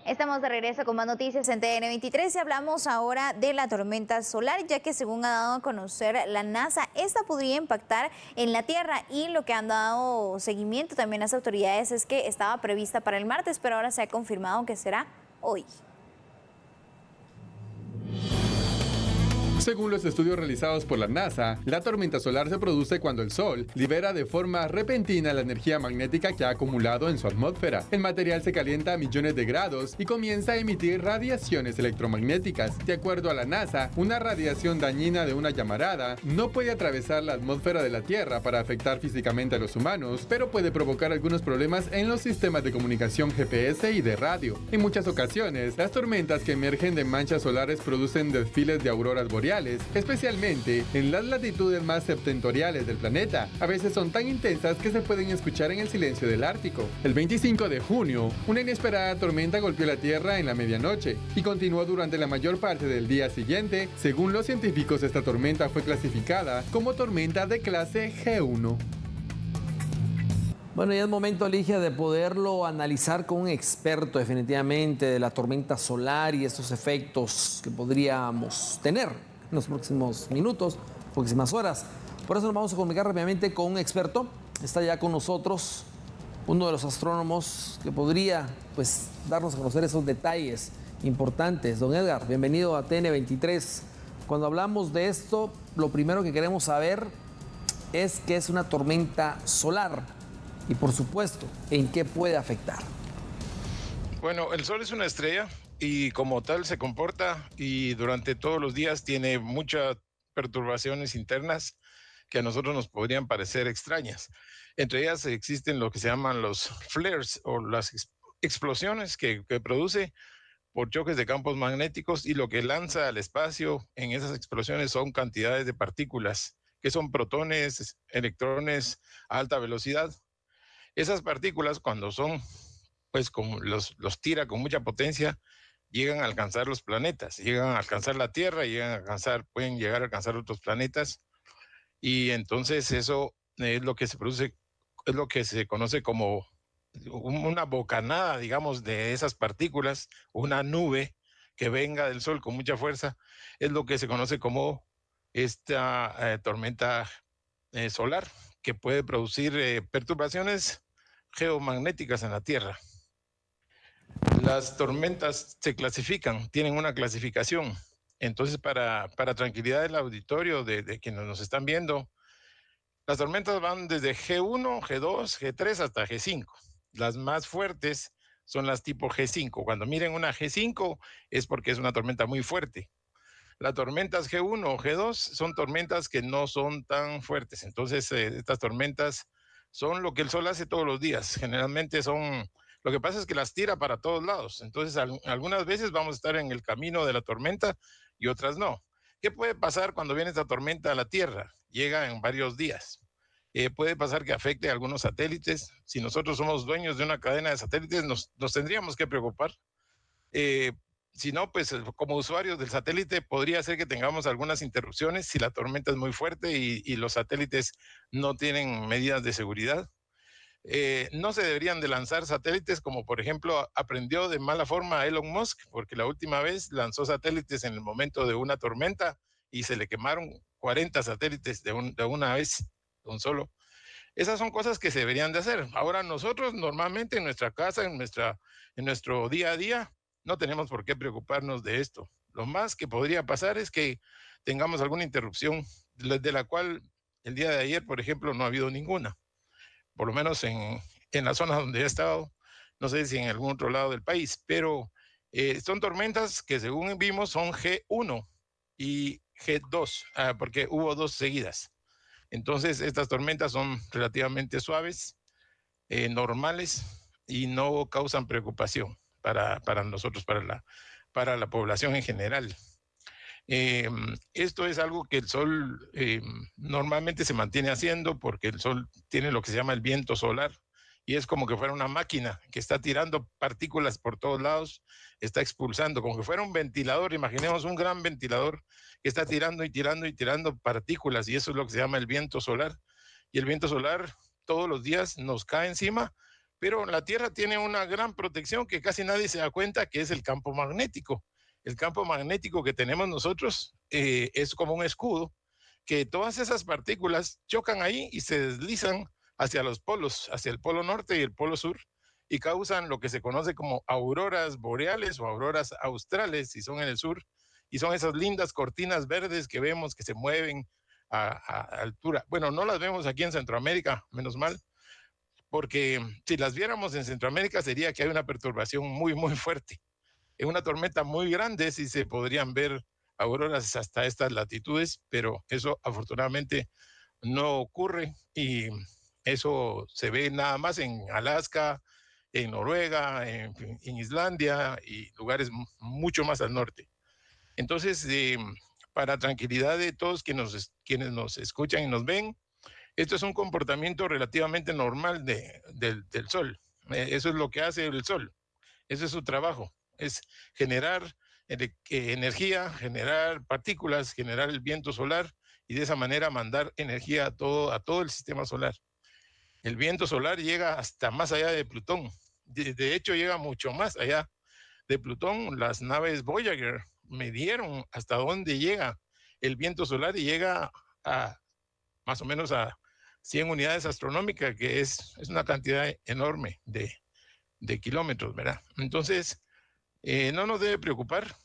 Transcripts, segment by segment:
Estamos de regreso con más noticias en TN23 y hablamos ahora de la tormenta solar, ya que según ha dado a conocer la NASA, esta podría impactar en la Tierra y lo que han dado seguimiento también las autoridades es que estaba prevista para el martes, pero ahora se ha confirmado que será hoy. Según los estudios realizados por la NASA, la tormenta solar se produce cuando el Sol libera de forma repentina la energía magnética que ha acumulado en su atmósfera. El material se calienta a millones de grados y comienza a emitir radiaciones electromagnéticas. De acuerdo a la NASA, una radiación dañina de una llamarada no puede atravesar la atmósfera de la Tierra para afectar físicamente a los humanos, pero puede provocar algunos problemas en los sistemas de comunicación GPS y de radio. En muchas ocasiones, las tormentas que emergen de manchas solares producen desfiles de auroras boreales, especialmente en las latitudes más septentrionales del planeta. A veces son tan intensas que se pueden escuchar en el silencio del Ártico. El 25 de junio, una inesperada tormenta golpeó la Tierra en la medianoche y continuó durante la mayor parte del día siguiente. Según los científicos, esta tormenta fue clasificada como tormenta de clase G1. Bueno, ya es momento, Ligia, de poderlo analizar con un experto definitivamente de la tormenta solar y estos efectos que podríamos tener en los próximos minutos, próximas horas. Por eso nos vamos a comunicar rápidamente con un experto. Está ya con nosotros uno de los astrónomos que podría darnos a conocer esos detalles importantes. Don Edgar, bienvenido a TN23. Cuando hablamos de esto, lo primero que queremos saber es qué es una tormenta solar y, por supuesto, en qué puede afectar. Bueno, el Sol es una estrella y como tal se comporta y durante todos los días tiene muchas perturbaciones internas que a nosotros nos podrían parecer extrañas. Entre ellas existen lo que se llaman los flares o las explosiones que produce por choques de campos magnéticos, y lo que lanza al espacio en esas explosiones son cantidades de partículas que son protones, electrones a alta velocidad. Esas partículas, cuando son, como los tira con mucha potencia, llegan a alcanzar los planetas, llegan a alcanzar la Tierra, pueden llegar a alcanzar otros planetas, y entonces eso es lo que se produce, es lo que se conoce como una bocanada, digamos, de esas partículas, una nube que venga del Sol con mucha fuerza, es lo que se conoce como esta tormenta solar, que puede producir perturbaciones geomagnéticas en la Tierra. Las tormentas se clasifican, tienen una clasificación. Entonces, para tranquilidad del auditorio, de quienes nos están viendo, las tormentas van desde G1, G2, G3 hasta G5. Las más fuertes son las tipo G5. Cuando miren una G5 es porque es una tormenta muy fuerte. Las tormentas G1 o G2 son tormentas que no son tan fuertes. Entonces, estas tormentas son lo que el Sol hace todos los días. Generalmente lo que pasa es que las tira para todos lados. Entonces, algunas veces vamos a estar en el camino de la tormenta y otras no. ¿Qué puede pasar cuando viene esta tormenta a la Tierra? Llega en varios días. Puede pasar que afecte a algunos satélites. Si nosotros somos dueños de una cadena de satélites, nos tendríamos que preocupar. Si no, como usuarios del satélite podría ser que tengamos algunas interrupciones si la tormenta es muy fuerte y los satélites no tienen medidas de seguridad. No se deberían de lanzar satélites, como por ejemplo aprendió de mala forma Elon Musk, porque la última vez lanzó satélites en el momento de una tormenta y se le quemaron 40 satélites de una vez, de un solo. Esas son cosas que se deberían de hacer. Ahora nosotros normalmente en nuestra casa, en nuestro día a día, no tenemos por qué preocuparnos de esto. Lo más que podría pasar es que tengamos alguna interrupción, de la cual el día de ayer, por ejemplo, no ha habido ninguna. Por lo menos en la zona donde he estado, no sé si en algún otro lado del país, pero son tormentas que según vimos son G1 y G2, porque hubo dos seguidas. Entonces estas tormentas son relativamente suaves, normales, y no causan preocupación para nosotros, para la población en general. Esto es algo que el Sol normalmente se mantiene haciendo, porque el Sol tiene lo que se llama el viento solar, y es como que fuera una máquina que está tirando partículas por todos lados, está expulsando, como que fuera un ventilador. Imaginemos un gran ventilador que está tirando y tirando y tirando partículas, y eso es lo que se llama el viento solar. Y el viento solar todos los días nos cae encima, Pero la Tierra tiene una gran protección que casi nadie se da cuenta, que es el campo magnético. El campo magnético que tenemos nosotros es como un escudo, que todas esas partículas chocan ahí y se deslizan hacia los polos, hacia el polo norte y el polo sur, y causan lo que se conoce como auroras boreales o auroras australes, si son en el sur, y son esas lindas cortinas verdes que vemos que se mueven a altura. Bueno, no las vemos aquí en Centroamérica, menos mal, porque si las viéramos en Centroamérica sería que hay una perturbación muy fuerte. En una tormenta muy grande sí se podrían ver auroras hasta estas latitudes, pero eso afortunadamente no ocurre y eso se ve nada más en Alaska, en Noruega, en Islandia y lugares mucho más al norte. Entonces, para tranquilidad de todos quienes nos escuchan y nos ven, esto es un comportamiento relativamente normal del Sol. Eso es lo que hace el Sol. Ese es su trabajo. Es generar energía, generar partículas, generar el viento solar y de esa manera mandar energía a todo el sistema solar. El viento solar llega hasta más allá de Plutón. De hecho, llega mucho más allá de Plutón. Las naves Voyager midieron hasta dónde llega el viento solar y llega a más o menos a 100 unidades astronómicas, que es una cantidad enorme de kilómetros, ¿verdad? Entonces, no nos debe preocupar.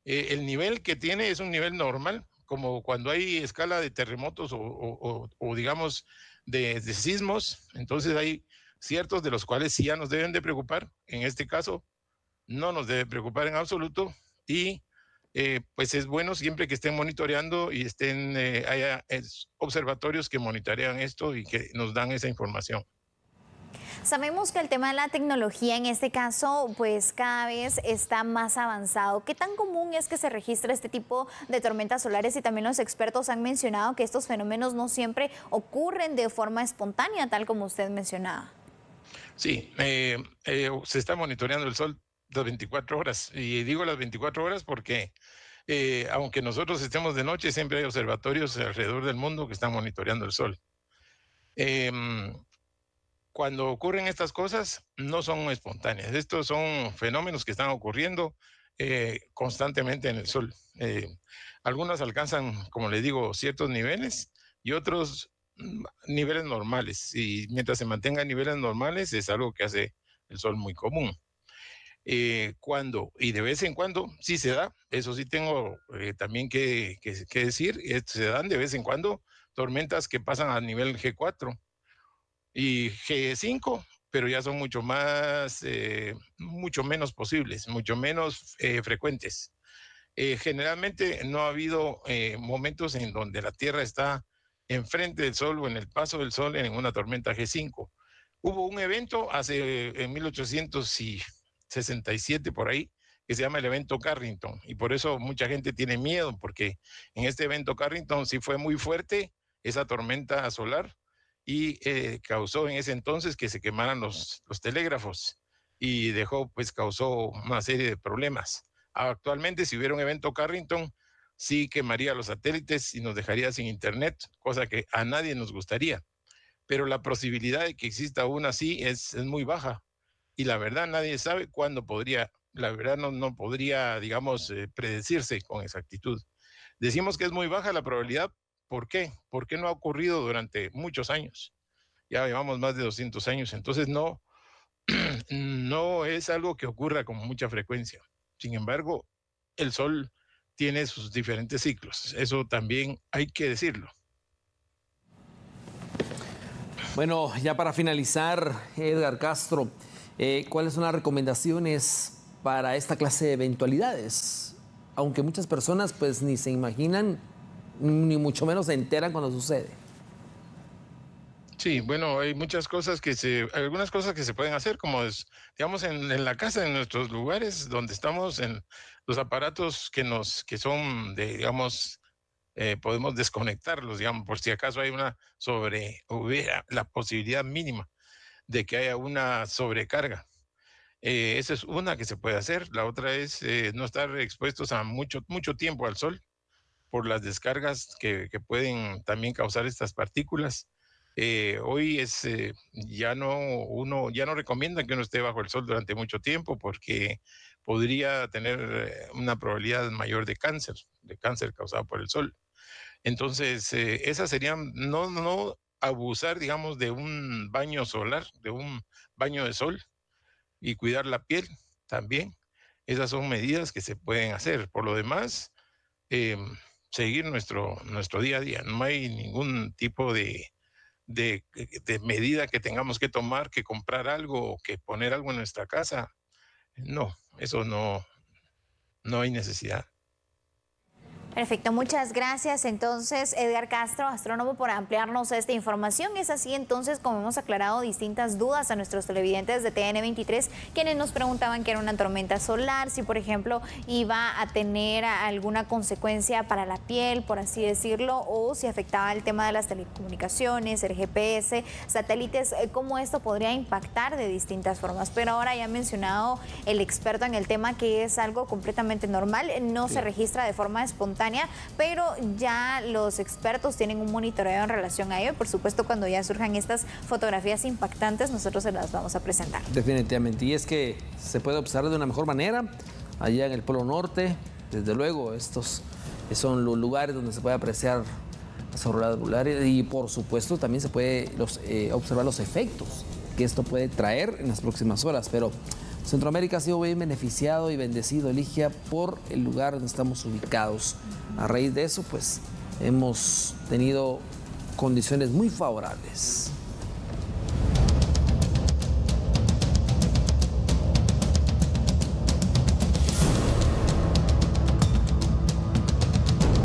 El nivel que tiene es un nivel normal, como cuando hay escala de terremotos o digamos, de sismos. Entonces, hay ciertos de los cuales sí ya nos deben de preocupar. En este caso, no nos debe preocupar en absoluto y pues es bueno siempre que estén monitoreando y haya observatorios que monitorean esto y que nos dan esa información. Sabemos que el tema de la tecnología en este caso pues cada vez está más avanzado. ¿Qué tan común es que se registre este tipo de tormentas solares? Y también los expertos han mencionado que estos fenómenos no siempre ocurren de forma espontánea, tal como usted mencionaba. Sí, se está monitoreando el sol las 24 horas. Y digo las 24 horas porque aunque nosotros estemos de noche, siempre hay observatorios alrededor del mundo que están monitoreando el sol. Cuando ocurren estas cosas, no son espontáneas. Estos son fenómenos que están ocurriendo constantemente en el sol. Algunos alcanzan, como les digo, ciertos niveles y otros niveles normales. Y mientras se mantengan niveles normales, es algo que hace el sol muy común. Cuando y de vez en cuando sí se da, eso sí tengo también que decir, se dan de vez en cuando tormentas que pasan a nivel G4 y G5, pero ya son mucho menos posibles, mucho menos frecuentes. Generalmente no ha habido momentos en donde la Tierra está enfrente del Sol o en el paso del Sol en una tormenta G5. Hubo un evento en 1867 por ahí, que se llama el evento Carrington, y por eso mucha gente tiene miedo, porque en este evento Carrington sí fue muy fuerte esa tormenta solar y causó en ese entonces que se quemaran los telégrafos y causó una serie de problemas. Actualmente, si hubiera un evento Carrington, sí quemaría los satélites y nos dejaría sin internet, cosa que a nadie nos gustaría. Pero la posibilidad de que exista aún así es muy baja. Y la verdad, nadie sabe cuándo podría, la verdad no podría, digamos, predecirse con exactitud. Decimos que es muy baja la probabilidad. ¿Por qué? Porque no ha ocurrido durante muchos años. Ya llevamos más de 200 años, entonces no, no es algo que ocurra con mucha frecuencia. Sin embargo, el Sol tiene sus diferentes ciclos. Eso también hay que decirlo. Bueno, ya para finalizar, Edgar Castro, ¿cuáles son las recomendaciones para esta clase de eventualidades? Aunque muchas personas pues ni se imaginan, ni mucho menos se enteran cuando sucede. Sí, bueno, hay algunas cosas que se pueden hacer, como digamos, en la casa, en nuestros lugares donde estamos, en los aparatos que son digamos, podemos desconectarlos, digamos, por si acaso hubiera la posibilidad mínima de que haya una sobrecarga. Esa es una que se puede hacer. La otra es no estar expuestos a mucho tiempo al sol por las descargas que pueden también causar estas partículas. Hoy ya no recomienda que uno esté bajo el sol durante mucho tiempo porque podría tener una probabilidad mayor de cáncer causado por el sol. Entonces, esas serían, no abusar, digamos, de un baño solar, de un baño de sol y cuidar la piel también. Esas son medidas que se pueden hacer. Por lo demás, seguir nuestro día a día. No hay ningún tipo de medida que tengamos que tomar, que comprar algo o que poner algo en nuestra casa. No, eso no hay necesidad. Perfecto, muchas gracias entonces Edgar Castro, astrónomo, por ampliarnos esta información. Es así entonces como hemos aclarado distintas dudas a nuestros televidentes de TN23, quienes nos preguntaban qué era una tormenta solar, si por ejemplo iba a tener alguna consecuencia para la piel, por así decirlo, o si afectaba el tema de las telecomunicaciones, el GPS, satélites, cómo esto podría impactar de distintas formas. Pero ahora ya ha mencionado el experto en el tema que es algo completamente normal, no se registra de forma espontánea, pero ya los expertos tienen un monitoreo en relación a ello. Por supuesto, cuando ya surjan estas fotografías impactantes, nosotros se las vamos a presentar. Definitivamente, y es que se puede observar de una mejor manera allá en el Polo Norte. Desde luego, estos son los lugares donde se puede apreciar las auroras boreales y por supuesto también se puede observar los efectos que esto puede traer en las próximas horas, pero Centroamérica ha sido bien beneficiado y bendecido, Eligia, por el lugar donde estamos ubicados. A raíz de eso, pues, hemos tenido condiciones muy favorables.